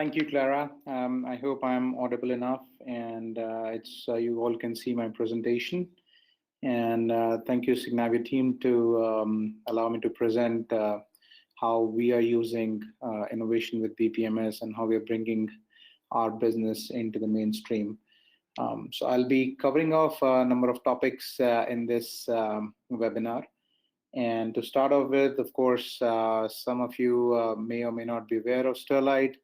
Thank you, Clara. I hope I'm audible enough, and it's you all can see my presentation. And thank you, Signavio team, to allow me to present how we are using innovation with BPMs and how we are bringing our business into the mainstream. So I'll be covering off a number of topics in this webinar. And to start off with, of course, some of you may or may not be aware of Sterlite.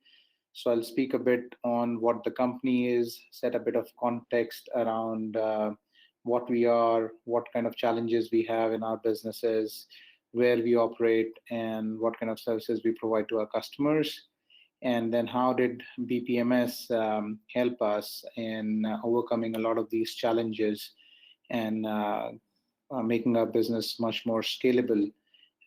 So I'll speak a bit on what the company is, set a bit of context around what we are, what kind of challenges we have in our businesses, where we operate, and what kind of services we provide to our customers. And then how did BPMs help us in overcoming a lot of these challenges and making our business much more scalable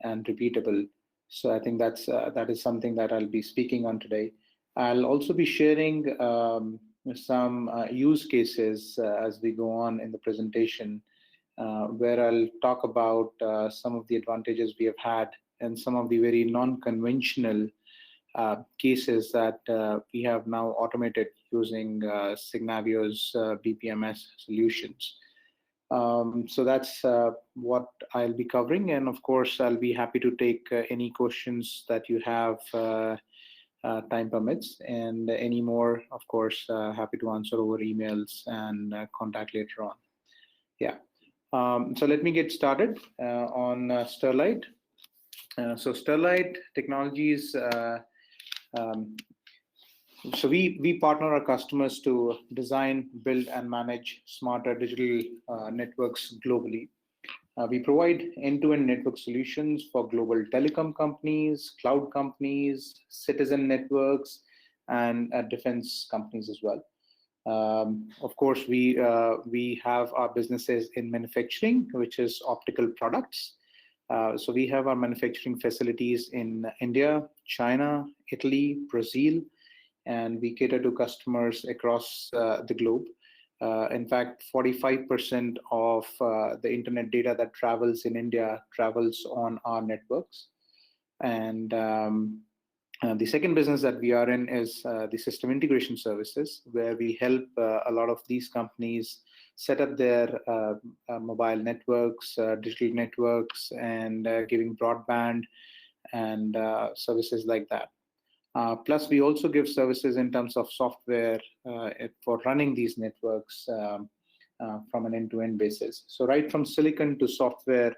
and repeatable. So I think that is something that I'll be speaking on today. I'll also be sharing some use cases as we go on in the presentation, where I'll talk about some of the advantages we have had and some of the very non-conventional cases that we have now automated using Signavio's BPMs solutions. So that's what I'll be covering. And of course, I'll be happy to take any questions that you have, time permits, and any more, of course, happy to answer over emails and contact later on. Yeah. So let me get started on Sterlite. So Sterlite Technologies, so we partner our customers to design, build, and manage smarter digital networks globally. We provide end-to-end network solutions for global telecom companies, cloud companies, citizen networks, and defense companies as well. Of course, we have our businesses in manufacturing, which is optical products. So we have our manufacturing facilities in India, China, Italy, Brazil, and we cater to customers across the globe. In fact, 45% of the internet data that travels in India travels on our networks. And the second business that we are in is the system integration services, where we help a lot of these companies set up their mobile networks, digital networks, and giving broadband and services like that. Plus, we also give services in terms of software for running these networks from an end-to-end basis. So right from silicon to software,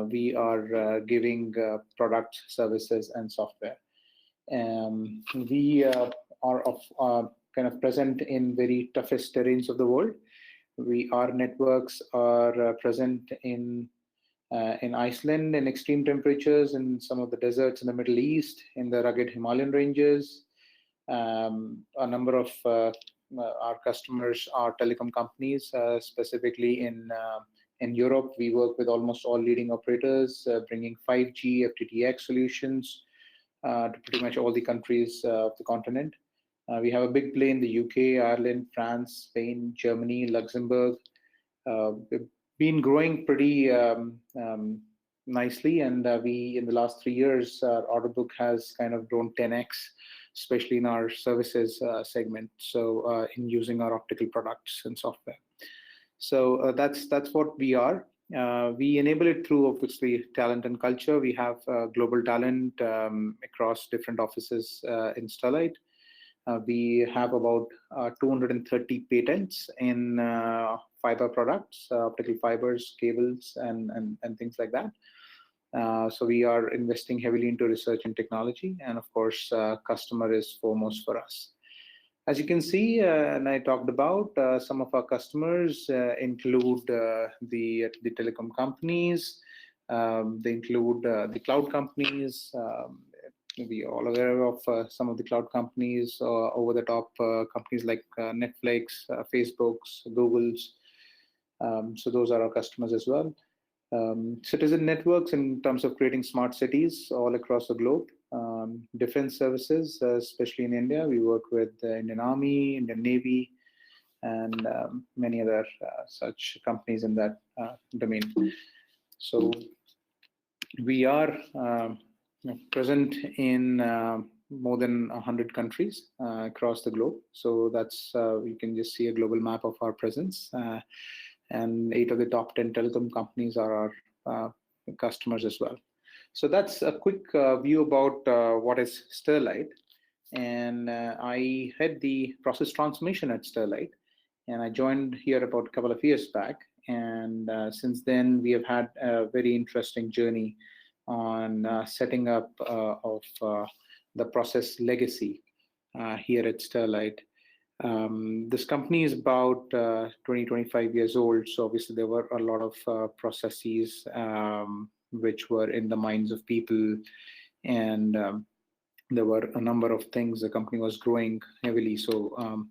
we are giving products, services, and software. We are kind of present in very toughest terrains of the world. Our networks are present in Iceland in extreme temperatures, in some of the deserts in the Middle East, in the rugged Himalayan ranges. A number of our customers are telecom companies, specifically in Europe. We work with almost all leading operators, bringing 5G, FTTX solutions to pretty much all the countries of the continent. We have a big play in the UK, Ireland, France, Spain, Germany, Luxembourg. We've been growing pretty nicely, and we, in the last 3 years, our order book has kind of grown 10x, especially in our services segment. So in using our optical products and software. So that's what we are. We enable it through, obviously, talent and culture. We have global talent across different offices in Sterlite. We have about 230 patents in fiber products, optical fibers, cables, and things like that. So we are investing heavily into research and technology, and of course, customer is foremost for us. As you can see, and I talked about, some of our customers include the telecom companies, they include the cloud companies. We are all aware of some of the cloud companies, over-the-top companies like Netflix, Facebooks, Googles. So those are our customers as well. Citizen networks in terms of creating smart cities all across the globe. Defense services, especially in India. We work with the Indian Army, Indian Navy, and many other such companies in that domain. So we are present in more than 100 countries across the globe. So that's you can just see a global map of our presence. And 8 of the top 10 telecom companies are our customers as well. So that's a quick view about what is Sterlite. And I head the process transformation at Sterlite. And I joined here about a couple of years back. And since then, we have had a very interesting journey on setting up of the process legacy here at Sterlite. This company is about 20, 25 years old. So obviously there were a lot of processes which were in the minds of people. And there were a number of things. The company was growing heavily. So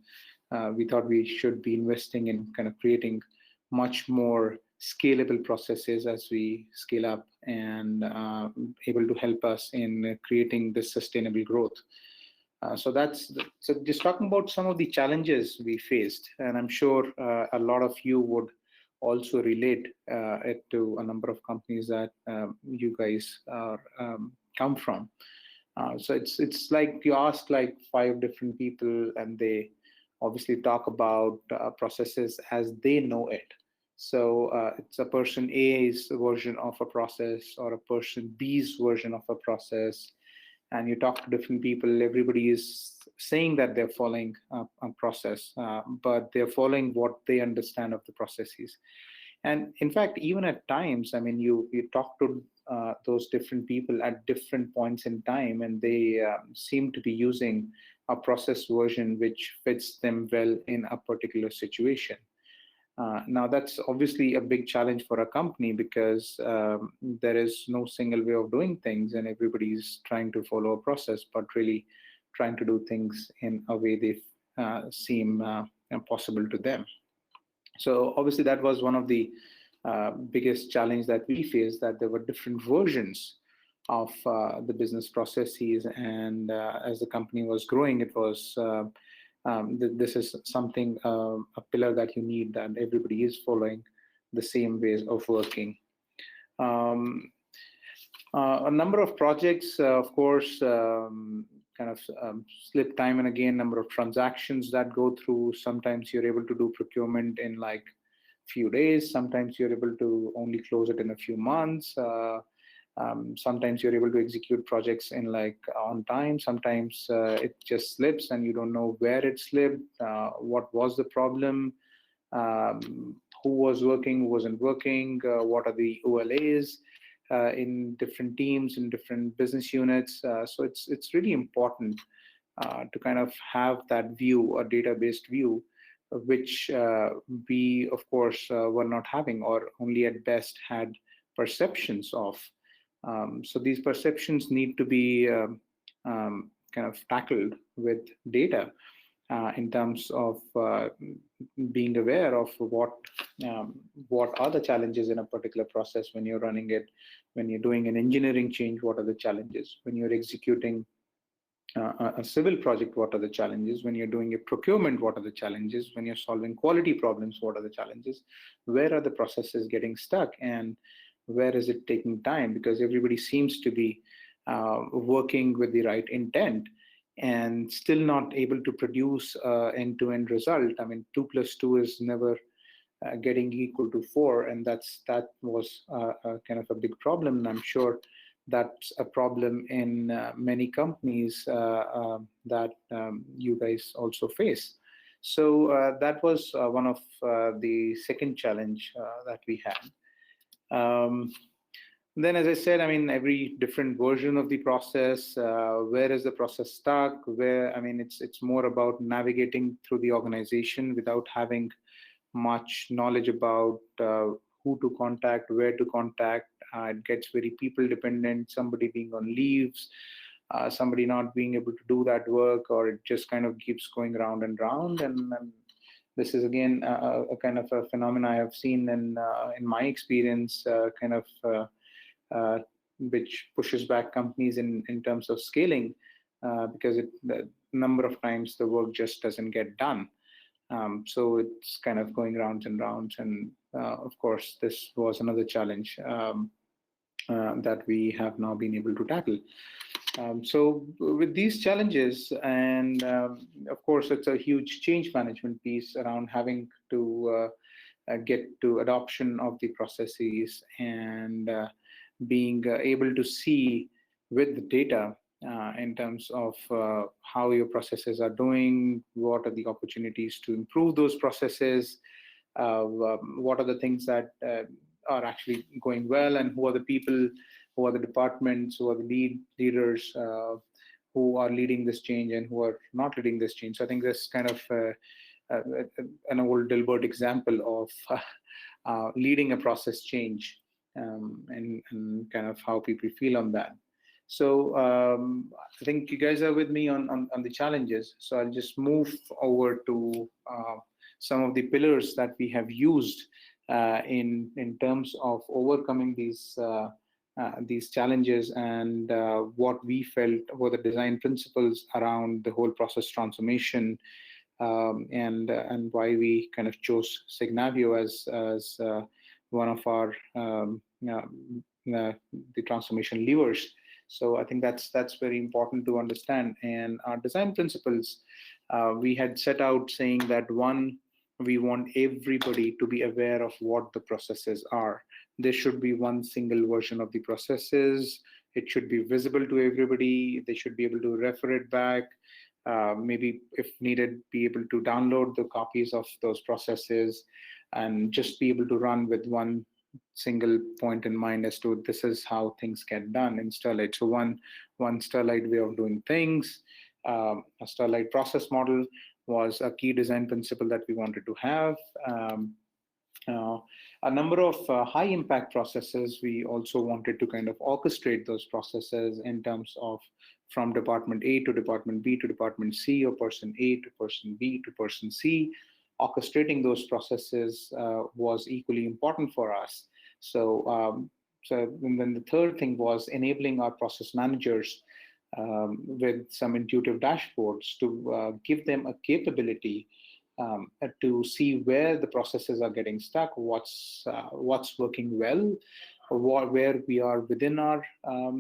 we thought we should be investing in kind of creating much more scalable processes as we scale up and able to help us in creating this sustainable growth. So just talking about some of the challenges we faced, and I'm sure a lot of you would also relate it to a number of companies that you guys are, come from. So it's like you ask like 5 different people, and they obviously talk about processes as they know it. So it's a person A's version of a process or a person B's version of a process. And you talk to different people, everybody is saying that they're following a process, but they're following what they understand of the processes. And in fact, even at times, I mean, you talk to those different people at different points in time, and they seem to be using a process version which fits them well in a particular situation. Now, that's obviously a big challenge for a company because there is no single way of doing things, and everybody's trying to follow a process, but really trying to do things in a way they seem possible to them. So obviously, that was one of the biggest challenge that we faced, that there were different versions of the business processes, and as the company was growing, it was this is something, a pillar that you need, that everybody is following the same ways of working. A number of projects, of course, kind of slip time and again, number of transactions that go through. Sometimes you're able to do procurement in like few days. Sometimes you're able to only close it in a few months. Sometimes you're able to execute projects in like on time. Sometimes it just slips and you don't know where it slipped, what was the problem, who was working, who wasn't working, what are the OLAs in different teams, in different business units. So it's really important to kind of have that view, a data-based view, which we, of course, were not having, or only at best had perceptions of. So these perceptions need to be kind of tackled with data in terms of being aware of what are the challenges in a particular process when you're running it, when you're doing an engineering change, what are the challenges, when you're executing a civil project, what are the challenges, when you're doing a procurement, what are the challenges, when you're solving quality problems, what are the challenges, where are the processes getting stuck, and where is it taking time, because everybody seems to be working with the right intent and still not able to produce end-to-end result. I mean, 2 + 2 is never getting equal to 4, and that was kind of a big problem. And I'm sure that's a problem in many companies that you guys also face. So that was one of the second challenge that we had. Then, as I said, I mean, every different version of the process, where is the process stuck, where, I mean, it's more about navigating through the organization without having much knowledge about who to contact, where to contact. It gets very people dependent, somebody being on leaves, somebody not being able to do that work, or it just kind of keeps going round and round. And this is again a kind of a phenomenon I have seen in my experience, kind of which pushes back companies in terms of scaling, because the number of times the work just doesn't get done. So it's kind of going rounds and rounds. And of course, this was another challenge that we have now been able to tackle. So with these challenges, and of course, it's a huge change management piece around having to get to adoption of the processes and being able to see with the data in terms of how your processes are doing, what are the opportunities to improve those processes, what are the things that are actually going well, and who are the people, who are the departments, who are the leaders who are leading this change and who are not leading this change. So I think this kind of uh, an old Dilbert example of leading a process change, and kind of how people feel on that. So I think you guys are with me on the challenges. So I'll just move over to some of the pillars that we have used in terms of overcoming these challenges, and what we felt were the design principles around the whole process transformation, and why we kind of chose Signavio as one of our the transformation levers. So I think that's very important to understand. And our design principles, we had set out saying that one, we want everybody to be aware of what the processes are. There should be one single version of the processes. It should be visible to everybody. They should be able to refer it back. Maybe if needed, be able to download the copies of those processes and just be able to run with one single point in mind as to this is how things get done in Sterlite. So one Sterlite way of doing things. A Sterlite process model was a key design principle that we wanted to have. Uh, a number of high impact processes, we also wanted to kind of orchestrate those processes in terms of from department A to department B to department C, or person A to person B to person C. Orchestrating those processes was equally important for us. So and then the third thing was enabling our process managers with some intuitive dashboards to give them a capability to see where the processes are getting stuck, what's working well, where we are within our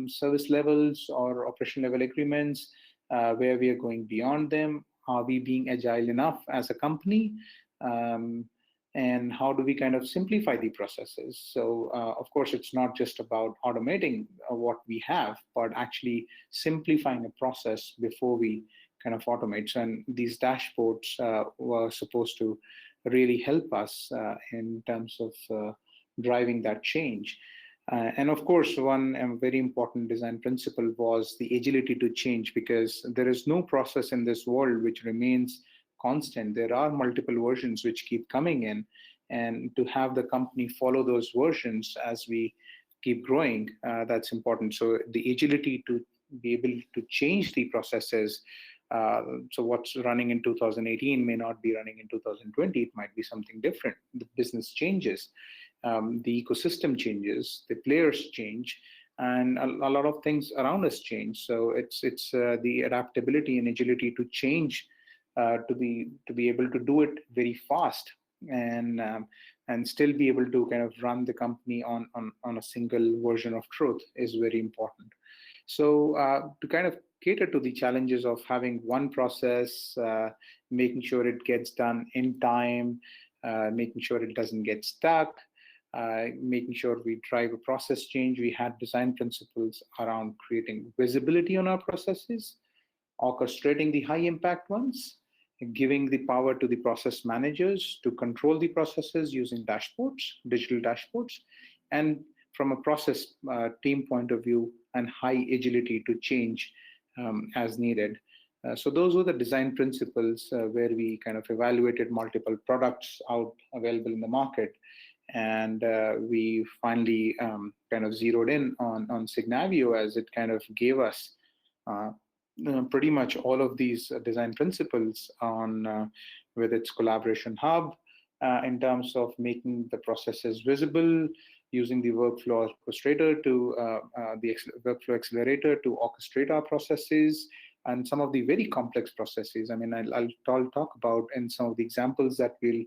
service levels or operation level agreements, where we are going beyond them. Are we being agile enough as a company? Um, and how do we kind of simplify the processes? So, of course, it's not just about automating what we have, but actually simplifying a process before we kind of automate. So, and these dashboards were supposed to really help us in terms of driving that change. And of course, one very important design principle was the agility to change, because there is no process in this world which remains constant. There are multiple versions which keep coming in, and to have the company follow those versions as we keep growing, that's important. So the agility to be able to change the processes. So what's running in 2018 may not be running in 2020. It might be something different. The business changes, the ecosystem changes, the players change, and a lot of things around us change. So it's the adaptability and agility to change, to be able to do it very fast, and still be able to kind of run the company on a single version of truth is very important. So to kind of cater to the challenges of having one process, making sure it gets done in time, making sure it doesn't get stuck, making sure we drive a process change, we had design principles around creating visibility on our processes, orchestrating the high impact ones, giving the power to the process managers to control the processes using dashboards, digital dashboards, and from a process team point of view, and high agility to change as needed. So those were the design principles where we kind of evaluated multiple products out available in the market, and we finally kind of zeroed in on Signavio, as it kind of gave us pretty much all of these design principles on with its collaboration hub, in terms of making the processes visible, using the workflow orchestrator to the workflow accelerator to orchestrate our processes, and some of the very complex processes. I mean, I'll talk about in some of the examples that we'll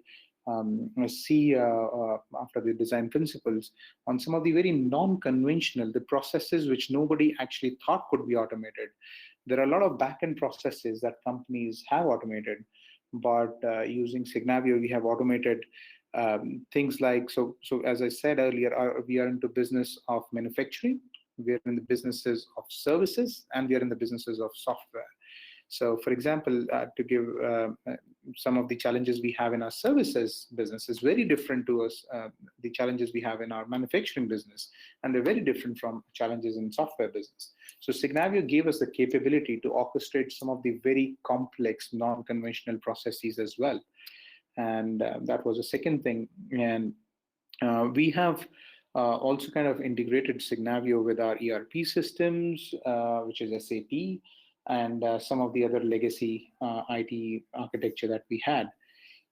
see after the design principles on some of the very non-conventional, the processes which nobody actually thought could be automated. There are a lot of back-end processes that companies have automated, but using Signavio, we have automated things like, so as I said earlier, we are into business of manufacturing, we are in the businesses of services, and we are in the businesses of software. So, for example, to give some of the challenges we have in our services business is very different to us, the challenges we have in our manufacturing business, and they're very different from challenges in software business. So Signavio gave us the capability to orchestrate some of the very complex, non-conventional processes as well. And that was the second thing. And we have also kind of integrated Signavio with our ERP systems, which is SAP, and some of the other legacy IT architecture that we had.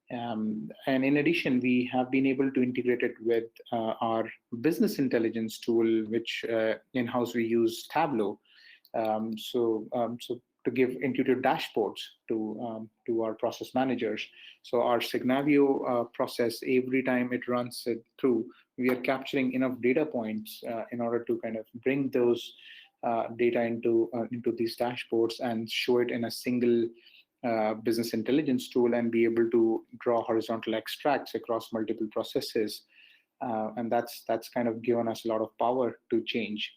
And in addition, we have been able to integrate it with our business intelligence tool, which in-house we use Tableau. So to give intuitive dashboards to our process managers. So our Signavio process, every time it runs it through, we are capturing enough data points in order to kind of bring those data into these dashboards and show it in a single business intelligence tool and be able to draw horizontal extracts across multiple processes. And that's kind of given us a lot of power to change.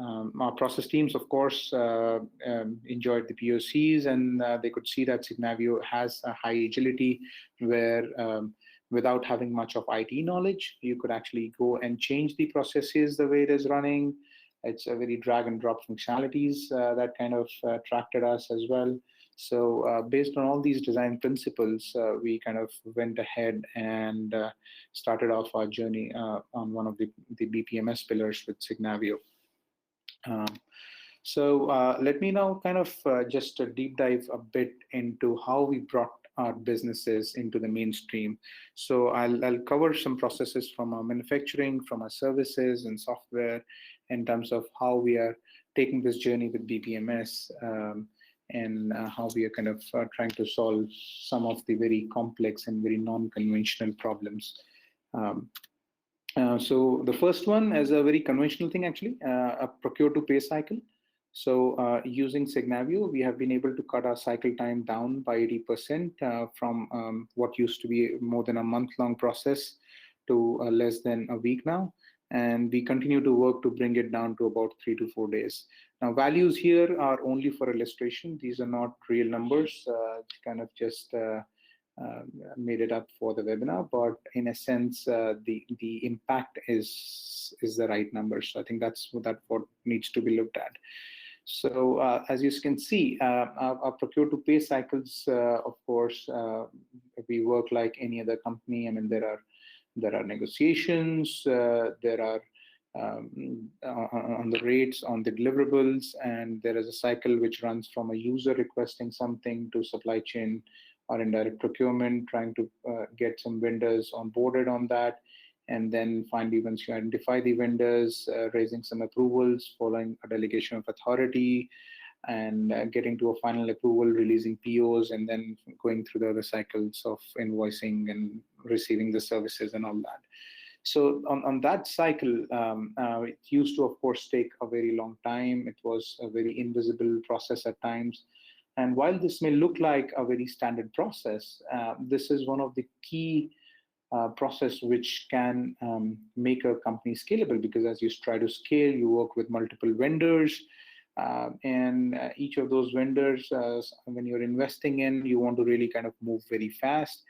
Our process teams, of course, enjoyed the POCs, and they could see that Signavio has a high agility where without having much of IT knowledge, you could actually go and change the processes the way it is running. It's a very drag and drop functionalities that kind of attracted us as well. So based on all these design principles, we kind of went ahead and started off our journey on one of the BPMs pillars with Signavio. So let me now kind of just deep dive a bit into how we brought our businesses into the mainstream. So I'll cover some processes from our manufacturing, from our services and software in terms of how we are taking this journey with BPMs and how we are kind of trying to solve some of the very complex and very non-conventional problems. So the first one is a very conventional thing, actually, a procure-to-pay cycle. So using Signavio, we have been able to cut our cycle time down by 80% from what used to be more than a month-long process to less than a week now. And we continue to work to bring it down to about 3 to 4 days. Now, values here are only for illustration. These are not real numbers. Kind of just made it up for the webinar, but in a sense, the impact is the right number. So I think that's what needs to be looked at. So as you can see, our procure-to-pay cycles, of course, we work like any other company. I mean, there are negotiations, there are on the rates, on the deliverables, and there is a cycle which runs from a user requesting something to supply chain or indirect procurement, trying to get some vendors onboarded on that. And then finally, once you identify the vendors, raising some approvals, following a delegation of authority, and getting to a final approval, releasing POs, and then going through the other cycles of invoicing and receiving the services and all that. So on that cycle, it used to, of course, take a very long time. It was a very invisible process at times. And while this may look like a very standard process, this is one of the key process which can make a company scalable, because as you try to scale, you work with multiple vendors, and each of those vendors, when you're investing in, you want to really kind of move very fast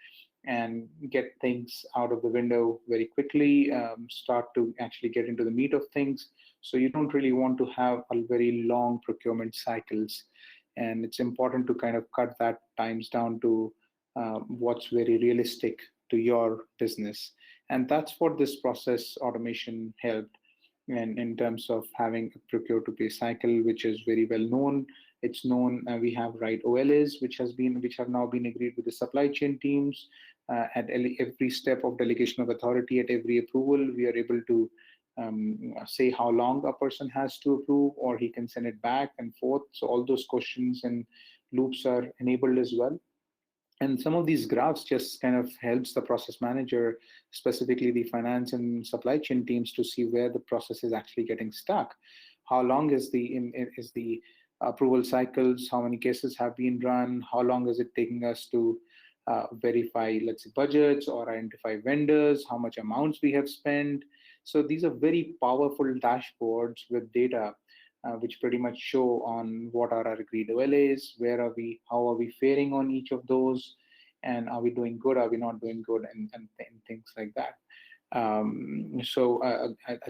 and get things out of the window very quickly, start to actually get into the meat of things. So you don't really want to have a very long procurement cycles. And it's important to kind of cut that times down to what's very realistic to your business. And that's what this process automation helped in terms of having a procure-to-pay cycle, which is very well known. It's known, we have right OLAs, which have now been agreed with the supply chain teams. At every step of delegation of authority, at every approval, we are able to say how long a person has to approve, or he can send it back and forth. So all those questions and loops are enabled as well. And some of these graphs just kind of helps the process manager, specifically the finance and supply chain teams, to see where the process is actually getting stuck. How long is the approval cycles? How many cases have been run? How long is it taking us to verify, let's say, budgets or identify vendors? How much amounts we have spent? So these are very powerful dashboards with data which pretty much show on what are our agreed OLAs, where are we, how are we faring on each of those, and are we doing good, are we not doing good, and things like that. I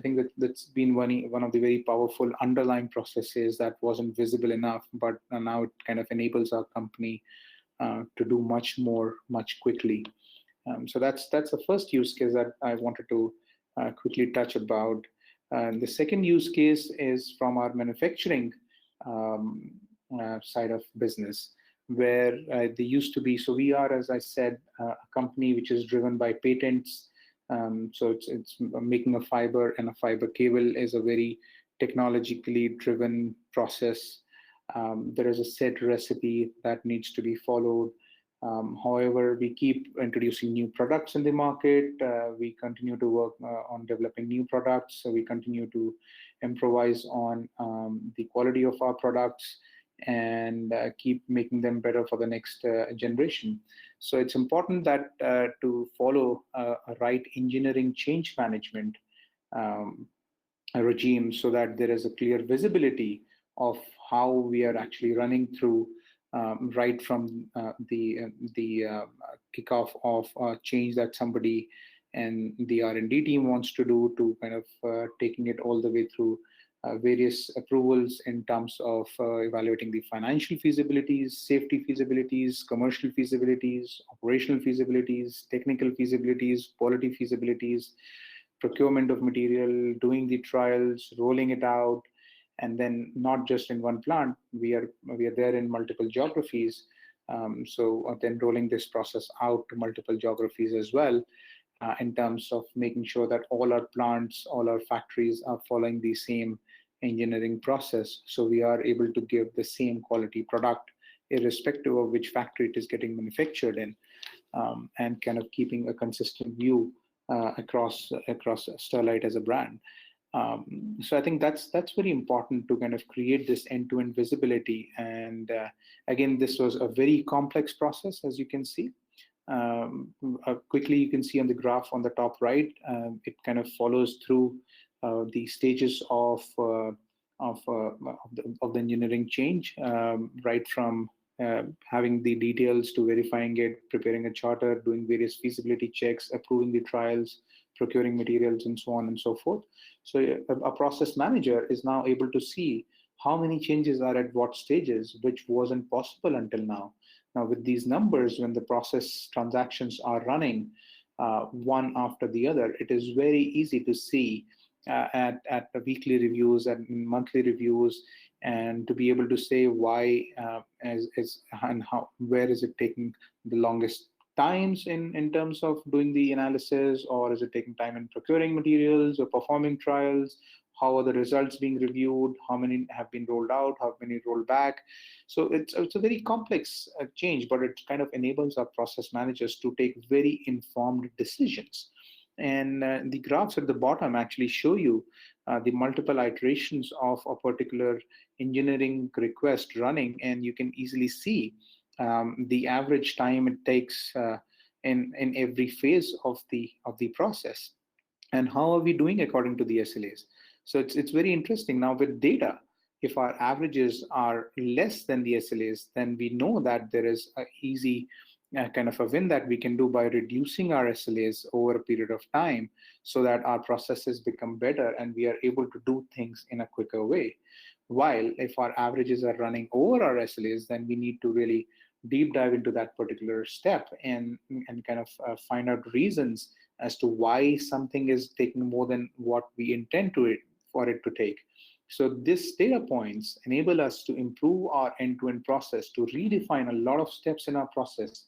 think that that's been one of the very powerful underlying processes that wasn't visible enough, but now it kind of enables our company to do much more, much quickly. So that's the first use case that I wanted to quickly touch about. And the second use case is from our manufacturing side of business, where they used to be. So we are, as I said, a company which is driven by patents. So it's making a fiber, and a fiber cable is a very technologically driven process. There is a set recipe that needs to be followed. However, we keep introducing new products in the market. We continue to work on developing new products. So we continue to improvise on the quality of our products and keep making them better for the next generation. So it's important that to follow a right engineering change management a regime, so that there is a clear visibility of how we are actually running through right from the kickoff of a change that somebody and the R&D team wants to do, to kind of taking it all the way through various approvals in terms of evaluating the financial feasibilities, safety feasibilities, commercial feasibilities, operational feasibilities, technical feasibilities, quality feasibilities, procurement of material, doing the trials, rolling it out, and then not just in one plant. We are there in multiple geographies. So then rolling this process out to multiple geographies as well, in terms of making sure that all our plants, all our factories are following the same engineering process. So we are able to give the same quality product, irrespective of which factory it is getting manufactured in, and kind of keeping a consistent view across Sterlite as a brand. So I think that's very important to kind of create this end-to-end visibility. And again, this was a very complex process, as you can see. Quickly, you can see on the graph on the top right, it kind of follows through the stages of the engineering change, right from having the details to verifying it, preparing a charter, doing various feasibility checks, approving the trials, procuring materials, and so on and so forth. So a process manager is now able to see how many changes are at what stages, which wasn't possible until now. Now, with these numbers, when the process transactions are running one after the other, it is very easy to see at the weekly reviews and monthly reviews, and to be able to say why and how, where is it taking the longest times in terms of doing the analysis, or is it taking time in procuring materials or performing trials? How are the results being reviewed? How many have been rolled out? How many rolled back? So it's a very complex change, but it kind of enables our process managers to take very informed decisions. And the graphs at the bottom actually show you the multiple iterations of a particular engineering request running, and you can easily see the average time it takes in every phase of the process, and how are we doing according to the SLAs. So it's very interesting. Now with data, if our averages are less than the SLAs, then we know that there is an easy kind of a win that we can do by reducing our SLAs over a period of time, so that our processes become better and we are able to do things in a quicker way. While if our averages are running over our SLAs, then we need to really deep dive into that particular step and kind of find out reasons as to why something is taking more than what we intend for it to take. So these data points enable us to improve our end-to-end process, to redefine a lot of steps in our process,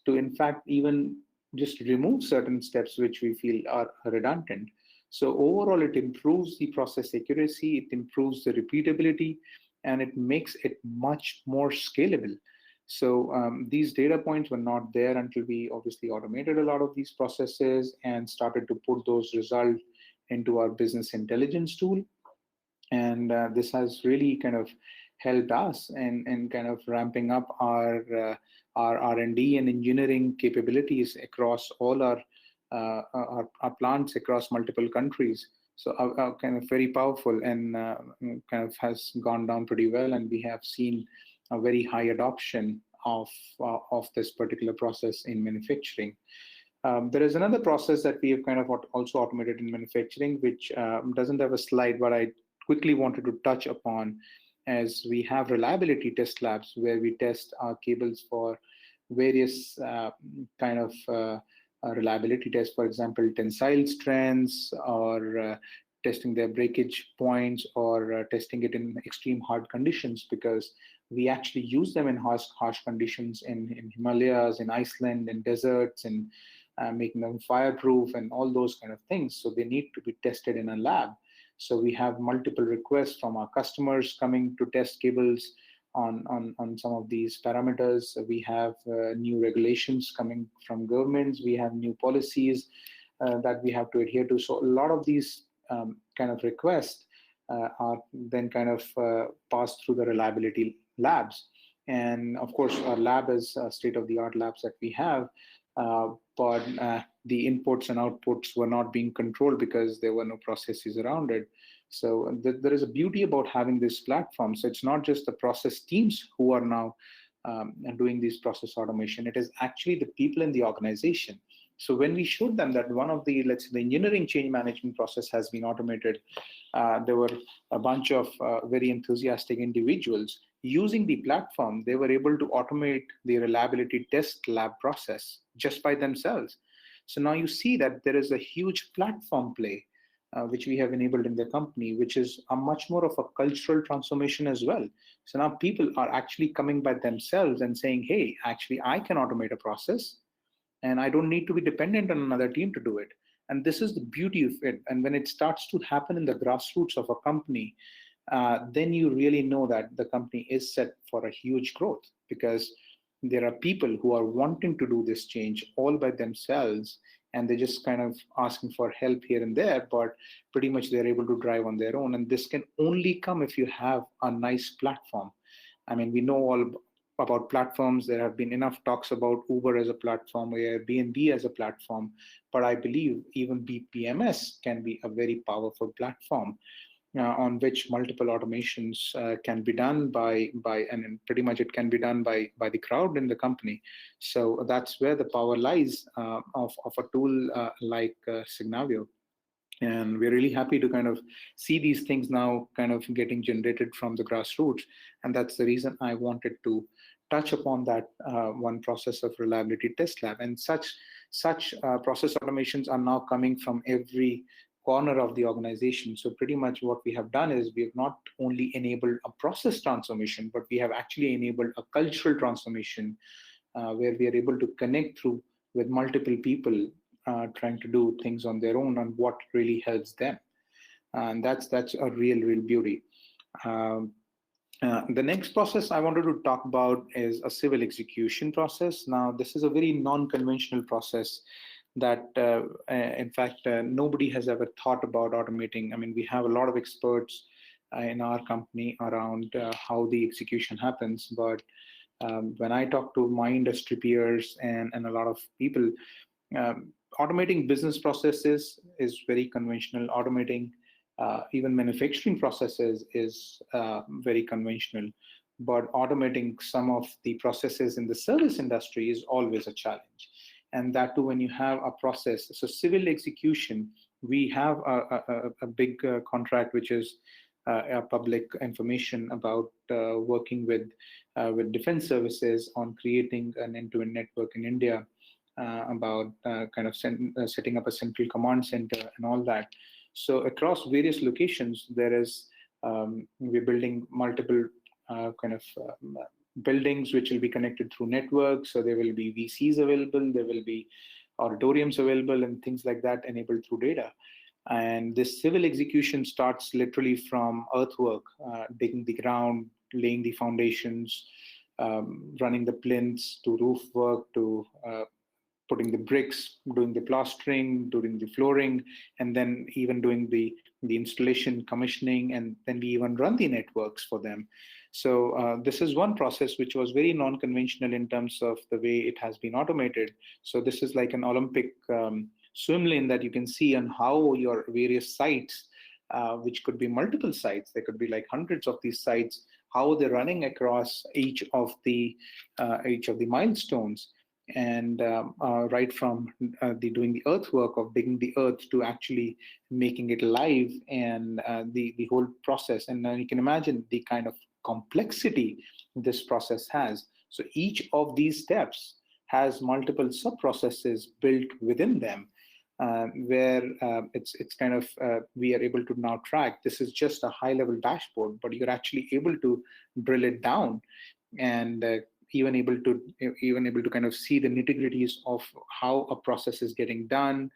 to in fact even just remove certain steps which we feel are redundant. So overall, it improves the process accuracy, it improves the repeatability, and it makes it much more scalable. So these data points were not there until we obviously automated a lot of these processes and started to put those results into our business intelligence tool. And this has really kind of helped us in kind of ramping up our R&D and engineering capabilities across all our plants across multiple countries. So kind of very powerful and kind of has gone down pretty well, and we have seen a very high adoption of this particular process in manufacturing. There is another process that we have kind of also automated in manufacturing, which doesn't have a slide, but I quickly wanted to touch upon, as we have reliability test labs where we test our cables for various kind of reliability tests, for example, tensile strengths, or testing their breakage points, or testing it in extreme hard conditions, because we actually use them in harsh conditions in Himalayas, in Iceland, in deserts, and making them fireproof and all those kind of things. So they need to be tested in a lab. So we have multiple requests from our customers coming to test cables on some of these parameters. We have new regulations coming from governments. We have new policies that we have to adhere to. So a lot of these kind of requests are then kind of passed through the reliability labs. And of course, our lab is state-of-the-art labs that we have, but the inputs and outputs were not being controlled because there were no processes around it. So there is a beauty about having this platform. So it's not just the process teams who are now doing this process automation. It is actually the people in the organization. So when we showed them that one of the, let's say, the engineering change management process has been automated, there were a bunch of very enthusiastic individuals using the platform. They were able to automate the reliability test lab process just by themselves. So now you see that there is a huge platform play, which we have enabled in the company, which is a much more of a cultural transformation as well. So now people are actually coming by themselves and saying, hey, actually, I can automate a process, and I don't need to be dependent on another team to do it. And this is the beauty of it. And when it starts to happen in the grassroots of a company, then you really know that the company is set for a huge growth, because there are people who are wanting to do this change all by themselves, and they're just kind of asking for help here and there, but pretty much they're able to drive on their own. And this can only come if you have a nice platform. I mean, we know all about platforms. There have been enough talks about Uber as a platform, or Airbnb as a platform, but I believe even BPMs can be a very powerful platform on which multiple automations can be done and pretty much it can be done by the crowd in the company. So that's where the power lies of a tool like Signavio. And we're really happy to kind of see these things now kind of getting generated from the grassroots. And that's the reason I wanted to touch upon that one process of reliability test lab. And such process automations are now coming from every corner of the organization. So pretty much what we have done is we have not only enabled a process transformation, but we have actually enabled a cultural transformation where we are able to connect through with multiple people trying to do things on their own and what really helps them. And that's a real beauty. The next process I wanted to talk about is a civil execution process. Now, this is a very non-conventional process that, in fact, nobody has ever thought about automating. I mean, we have a lot of experts in our company around how the execution happens, but when I talk to my industry peers and a lot of people, automating business processes is very conventional. Automating even manufacturing processes is very conventional, but automating some of the processes in the service industry is always a challenge. And that too, when you have a process. So civil execution, we have a big contract, which is public information about working with defense services on creating an end-to-end network in India, about kind of setting up a central command center and all that. So across various locations, there is we're building multiple kind of buildings which will be connected through networks. So there will be VCs available, there will be auditoriums available, and things like that enabled through data. And this civil execution starts literally from earthwork, digging the ground, laying the foundations, running the plinths to roof work to putting the bricks, doing the plastering, doing the flooring, and then even doing the installation, commissioning, and then we even run the networks for them. So this is one process which was very non-conventional in terms of the way it has been automated. So this is like an Olympic swim lane that you can see on how your various sites, which could be multiple sites, there could be like hundreds of these sites, how they're running across each of the milestones, and right from doing the earthwork of digging the earth to actually making it live, and the whole process. And you can imagine the kind of complexity this process has. So each of these steps has multiple sub processes built within them, where it's kind of we are able to now track. This is just a high level dashboard, but you're actually able to drill it down, and even able to kind of see the nitty-gritties of how a process is getting done.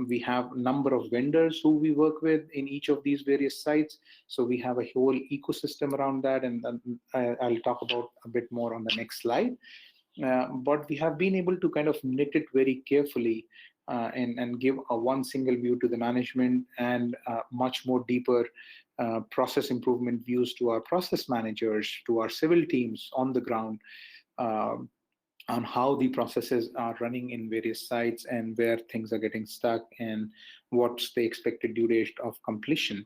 We have a number of vendors who we work with in each of these various sites, so we have a whole ecosystem around that, and I'll talk about a bit more on the next slide. But we have been able to kind of knit it very carefully, and give a one single view to the management, and much more deeper process improvement views to our process managers, to our civil teams on the ground, on how the processes are running in various sites and where things are getting stuck and what's the expected due date of completion.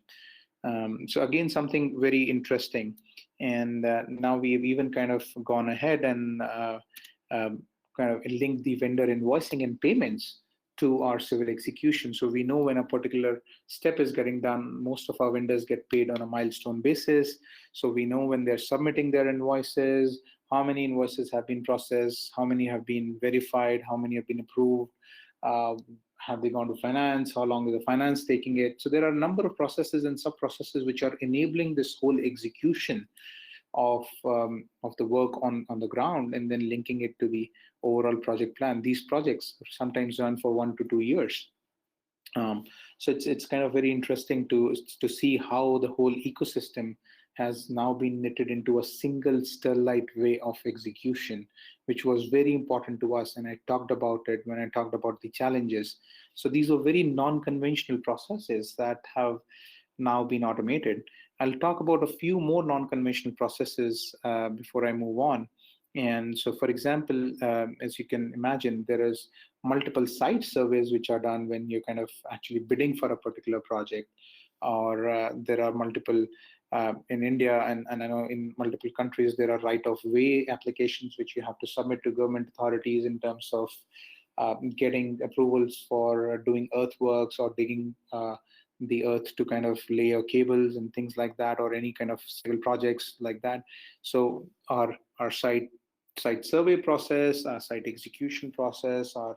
So again, something very interesting. And now we've even kind of gone ahead and kind of linked the vendor invoicing and payments to our civil execution. So we know when a particular step is getting done. Most of our vendors get paid on a milestone basis. So we know when they're submitting their invoices, how many invoices have been processed, how many have been verified, how many have been approved, have they gone to finance, how long is the finance taking it. So there are a number of processes and sub-processes which are enabling this whole execution of the work on the ground, and then linking it to the overall project plan. These projects sometimes run for 1 to 2 years. So it's kind of very interesting to see how the whole ecosystem has now been knitted into a single Sterlite way of execution, which was very important to us. And I talked about it when I talked about the challenges. So these are very non-conventional processes that have now been automated. I'll talk about a few more non-conventional processes before I move on. And so, for example, as you can imagine, there is multiple site surveys which are done when you're kind of actually bidding for a particular project, or there are multiple in India, and I know in multiple countries, there are right-of-way applications which you have to submit to government authorities in terms of getting approvals for doing earthworks or digging the earth to kind of lay your cables and things like that, or any kind of civil projects like that. So our site survey process, our site execution process, our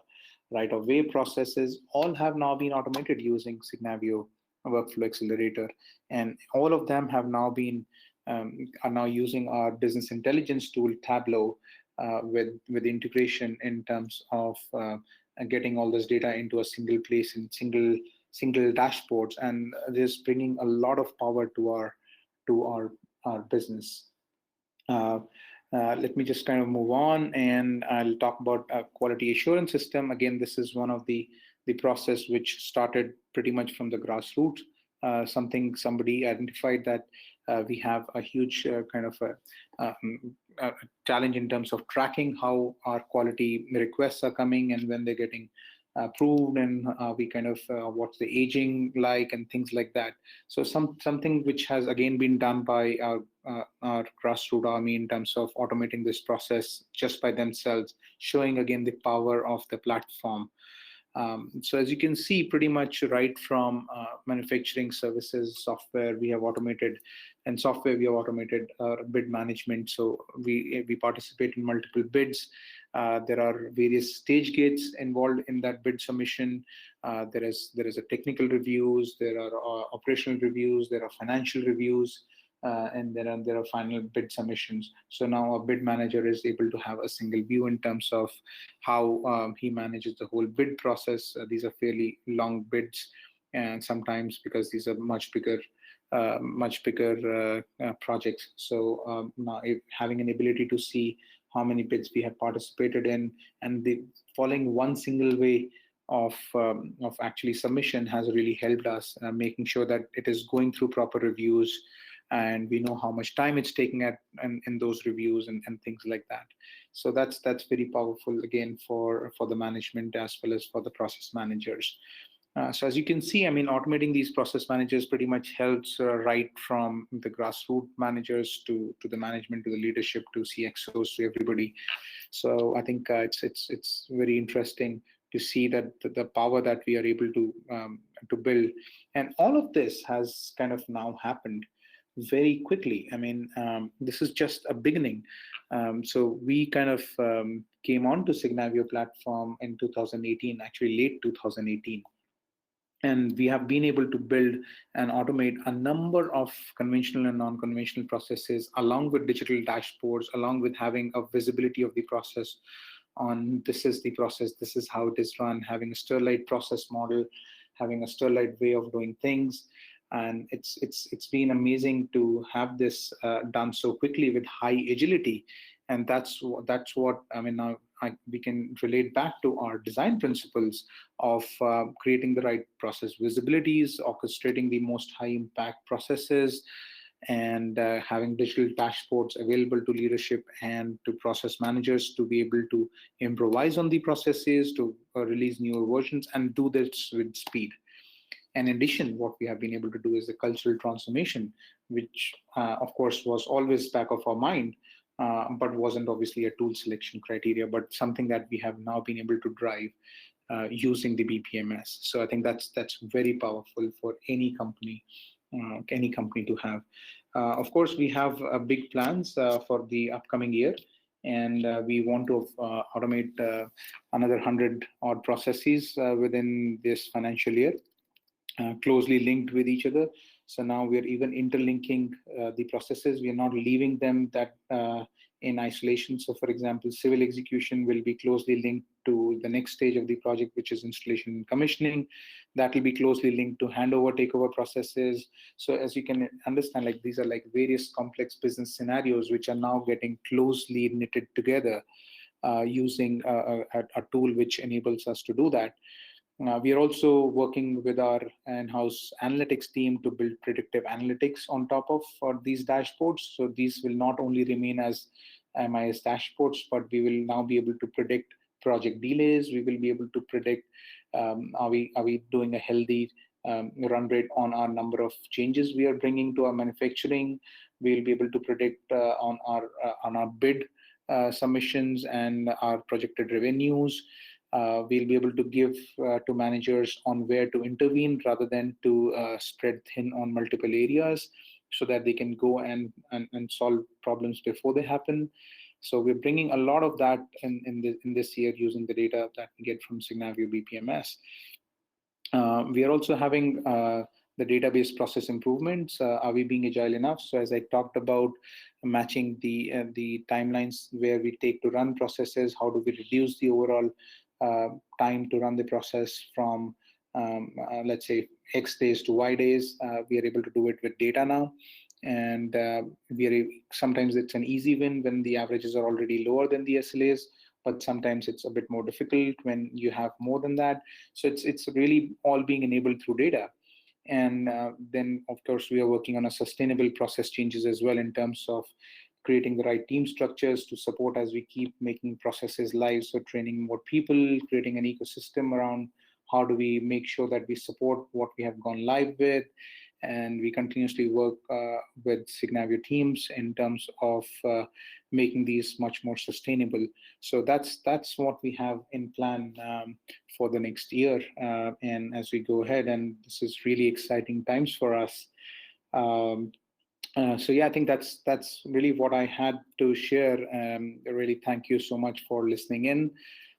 right-of-way processes all have now been automated using Signavio Workflow Accelerator, and all of them have now been are now using our business intelligence tool Tableau with integration in terms of getting all this data into a single place in single dashboards, and this bringing a lot of power to our business. Let me just kind of move on, and I'll talk about a quality assurance system. Again, this is one of the process which started pretty much from the grassroots. Somebody identified that we have a huge kind of a challenge in terms of tracking how our quality requests are coming and when they're getting approved, and we kind of what's the aging like and things like that. So something which has again been done by our grassroots army in terms of automating this process just by themselves, showing again the power of the platform. So as you can see, pretty much right from manufacturing services, software we have automated, and software we have automated bid management. So we participate in multiple bids. There are various stage gates involved in that bid submission. There is a technical reviews, there are operational reviews, there are financial reviews, and there are final bid submissions. So now a bid manager is able to have a single view in terms of how he manages the whole bid process. These are fairly long bids, and sometimes because these are much bigger much bigger projects. So now having an ability to see how many bids we have participated in, and the following one single way of actually submission has really helped us, making sure that it is going through proper reviews, and we know how much time it's taking in those reviews and things like that. So that's very powerful again for the management as well as for the process managers. So as you can see, I mean, automating these process managers pretty much helps right from the grassroots managers to the management, to the leadership, to CXOs, to everybody. So I think it's very interesting to see that the power that we are able to build, and all of this has kind of now happened very quickly. I mean, this is just a beginning. So we kind of came onto Signavio platform in 2018, actually late 2018. And we have been able to build and automate a number of conventional and non-conventional processes, along with digital dashboards, along with having a visibility of the process on this is the process, this is how it is run, having a Sterlite process model, having a Sterlite way of doing things. And it's been amazing to have this done so quickly with high agility. And that's what I mean. Now we can relate back to our design principles of creating the right process visibilities, orchestrating the most high impact processes, and having digital dashboards available to leadership and to process managers to be able to improvise on the processes, to release newer versions, and do this with speed. And in addition, what we have been able to do is the cultural transformation, which of course was always back of our mind, but wasn't obviously a tool selection criteria, but something that we have now been able to drive using the BPMs. So I think that's very powerful for any company to have. Of course, we have big plans for the upcoming year, and we want to automate another 100 odd processes within this financial year, closely linked with each other. So now we are even interlinking the processes. We are not leaving them that in isolation. So for example, civil execution will be closely linked to the next stage of the project, which is installation and commissioning. That will be closely linked to handover, takeover processes. So as you can understand, like these are like various complex business scenarios which are now getting closely knitted together using a tool which enables us to do that. We are also working with our in-house analytics team to build predictive analytics on top of these dashboards. So these will not only remain as MIS dashboards, but we will now be able to predict project delays. We will be able to predict are we doing a healthy run rate on our number of changes we are bringing to our manufacturing. We'll be able to predict on our bid submissions and our projected revenues. We'll be able to give to managers on where to intervene rather than to spread thin on multiple areas, so that they can go and solve problems before they happen. So we're bringing a lot of that in this year using the data that we get from Signavio BPMS. We are also having the database process improvements. Are we being agile enough? So as I talked about, matching the timelines where we take to run processes, how do we reduce the overall time to run the process from let's say X days to Y days. We are able to do it with data now, and sometimes it's an easy win when the averages are already lower than the SLAs, but sometimes it's a bit more difficult when you have more than that. So it's really all being enabled through data. And then of course we are working on a sustainable process changes as well, in terms of creating the right team structures to support as we keep making processes live. So training more people, creating an ecosystem around how do we make sure that we support what we have gone live with. And we continuously work with Signavio teams in terms of making these much more sustainable. So that's what we have in plan for the next year. And as we go ahead, and this is really exciting times for us. So yeah, I think that's really what I had to share. Really, thank you so much for listening in.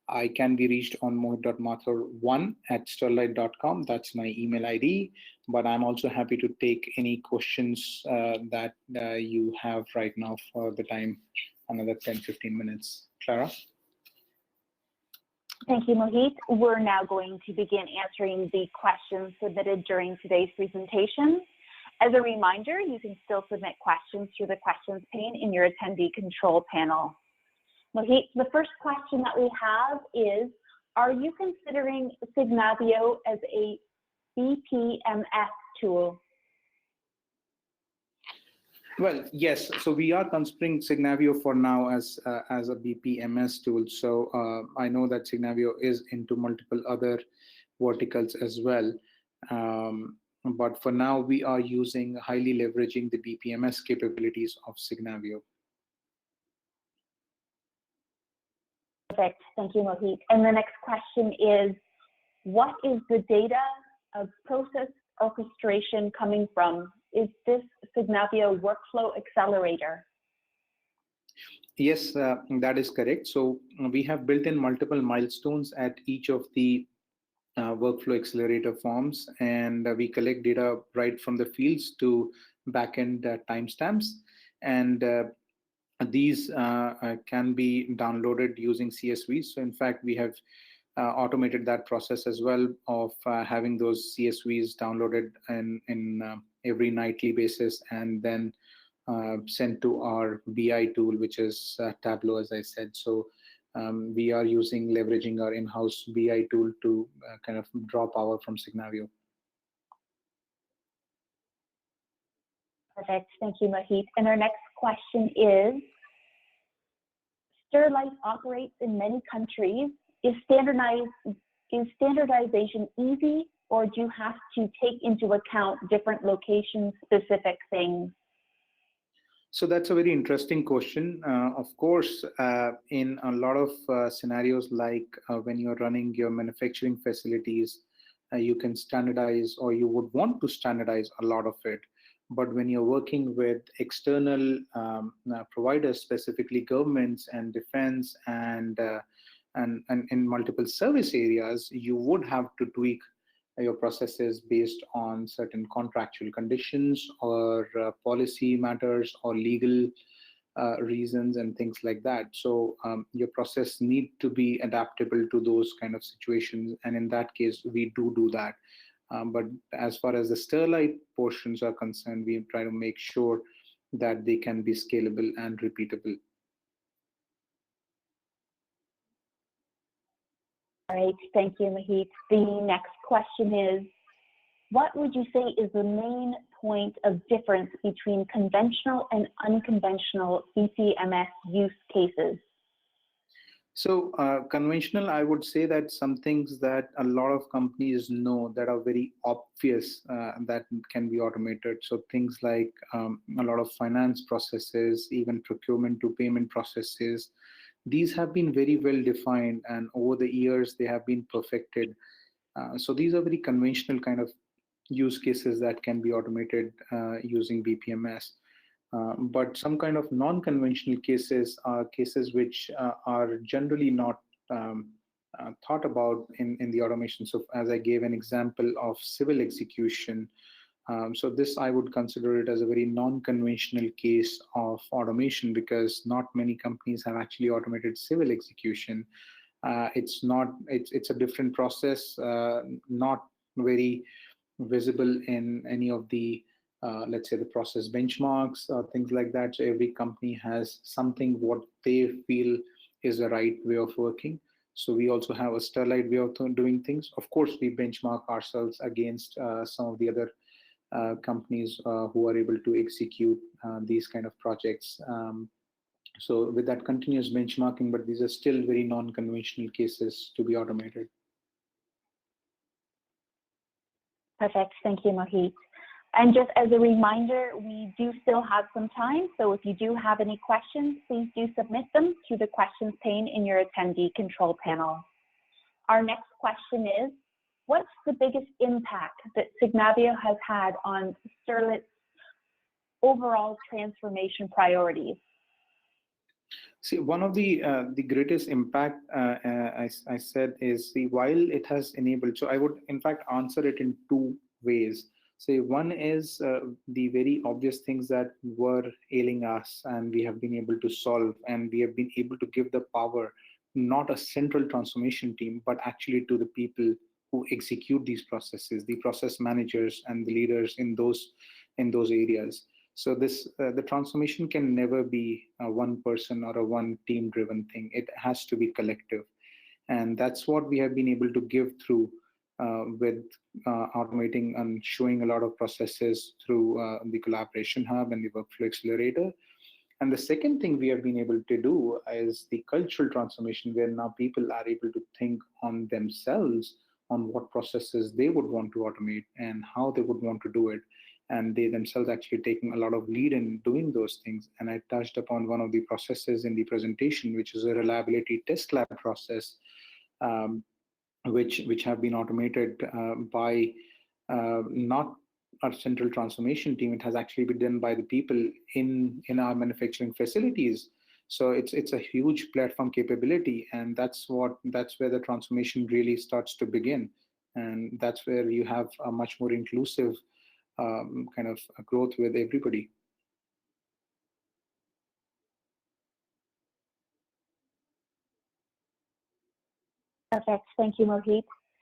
I can be reached on mohit.mathur1@sterlite.com. That's my email ID. But I'm also happy to take any questions that you have right now for the time, another 10-15 minutes. Clara? Thank you, Mohit. We're now going to begin answering the questions submitted during today's presentation. As a reminder, you can still submit questions through the questions pane in your attendee control panel. Mohit, the first question that we have is, are you considering Signavio as a BPMS tool? Well, yes. So we are considering Signavio for now as a BPMS tool. So I know that Signavio is into multiple other verticals as well. But for now, we are highly leveraging the BPMS capabilities of Signavio. Perfect. Thank you, Mohit. And the next question is, what is the data of process orchestration coming from? Is this Signavio workflow accelerator? Yes, that is correct. So we have built in multiple milestones at each of the workflow accelerator forms, and we collect data right from the fields to backend timestamps. And these can be downloaded using CSVs. So in fact, we have automated that process as well of having those CSVs downloaded in every nightly basis and then sent to our BI tool, which is Tableau, as I said. So we are leveraging our in-house BI tool to kind of draw power from Signavio. Perfect. Thank you, Mohit. And our next question is, Sterlite operates in many countries. Is standardization easy, or do you have to take into account different location-specific things? So that's a very interesting question. Of course, in a lot of scenarios, like when you're running your manufacturing facilities, you can standardize, or you would want to standardize a lot of it. But when you're working with external providers, specifically governments and defense and in multiple service areas, you would have to tweak your processes based on certain contractual conditions or policy matters or legal reasons and things like that. So your process need to be adaptable to those kind of situations. And in that case, we do that. But as far as the Sterlite portions are concerned, we try to make sure that they can be scalable and repeatable. All right, thank you, Mohit. The next question is, what would you say is the main point of difference between conventional and unconventional BPMS use cases? So conventional, I would say that some things that a lot of companies know that are very obvious that can be automated. So things like a lot of finance processes, even procurement to payment processes, these have been very well defined, and over the years they have been perfected. So these are very conventional kind of use cases that can be automated using BPMS. But some kind of non-conventional cases are cases which are generally not thought about in the automation. So as I gave an example of civil execution, so this I would consider it as a very non-conventional case of automation, because not many companies have actually automated civil execution. It's a different process, not very visible in any of the let's say the process benchmarks or things like that. So every company has something what they feel is the right way of working. So we also have a Sterlite way of doing things. Of course, we benchmark ourselves against some of the other companies who are able to execute these kind of projects. So with that continuous benchmarking, but these are still very non-conventional cases to be automated. Perfect. Thank you, Mohit. And just as a reminder, we do still have some time. So if you do have any questions, please do submit them through the questions pane in your attendee control panel. Our next question is, what's the biggest impact that Signavio has had on Sterlite's overall transformation priorities? See, one of the greatest impact, I said, is while it has enabled, so I would in fact answer it in two ways. So one is the very obvious things that were ailing us and we have been able to solve, and we have been able to give the power, not a central transformation team, but actually to the people who execute these processes, the process managers and the leaders in those in those areas. So the transformation can never be a one person or a one team driven thing. It has to be collective. And that's what we have been able to give through with automating and showing a lot of processes through the collaboration hub and the workflow accelerator. And the second thing we have been able to do is the cultural transformation, where now people are able to think on themselves on what processes they would want to automate and how they would want to do it. And they themselves actually taking a lot of lead in doing those things. And I touched upon one of the processes in the presentation, which is a reliability test lab process, um, which have been automated by not our central transformation team. It has actually been done by the people in our manufacturing facilities. So it's a huge platform capability, and that's where the transformation really starts to begin, and that's where you have a much more inclusive kind of growth with everybody. Perfect. Thank you, Mohit.